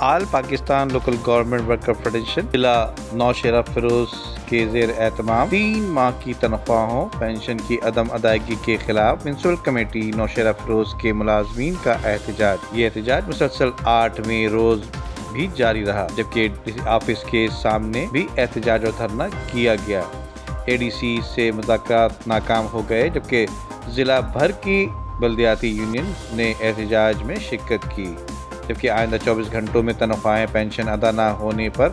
آل Pakistan local government worker federation ضلع نوشہرہ فیروز کے زیر اہتمام 3 ماہ کی تنخواہوں پینشن کی عدم ادائیگی کے خلاف میونسپل کمیٹی نوشہرہ فیروز کے ملازمین کا احتجاج۔ یہ احتجاج مسلسل 8ویں روز بھی جاری رہا، جبکہ آفس کے سامنے بھی احتجاج اور دھرنا کیا گیا۔ اے ڈی سی سے مذاکرات ناکام ہو گئے، جبکہ ضلع بھر کی بلدیاتی یونین نے احتجاج میں شرکت کی، جبکہ آئندہ 24 گھنٹوں میں تنخواہیں پینشن ادا نہ ہونے پر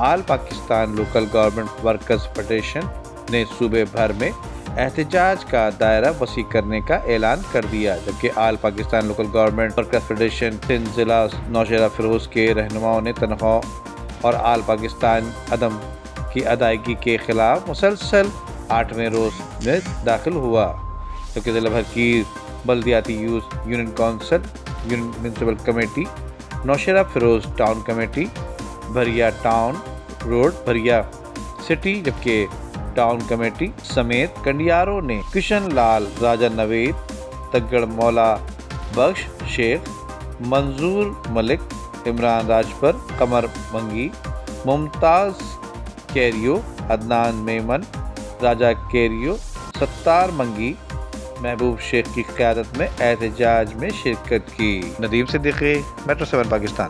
all Pakistan local government workers federation نے صوبے بھر میں احتجاج کا دائرہ وسیع کرنے کا اعلان کر دیا، جبکہ all Pakistan local government workers federation Sindh ضلع نوشہرہ فیروز کے رہنماؤں نے تنخواہ اور آل پاکستان عدم کی ادائیگی کے خلاف مسلسل 8ویں روز میں داخل ہوا، جبکہ ضلع بھر کی بلدیاتی union council, municipal committee, Naushahro Feroz town committee, Bhiria town road, Bhiria city, جبکہ ٹاؤن کمیٹی سمیت کنڈیاروں نے کشن لال، راجہ نوید، تگڑ مولا بخش شیخ، منظور ملک، عمران راجپر، قمر منگی، ممتاز کیریو، عدنان میمن، راجہ کیریو، ستار منگی، محبوب شیخ کی قیادت میں احتجاج میں شرکت کی۔ ندیم صدیقی، میٹرو 7 پاکستان۔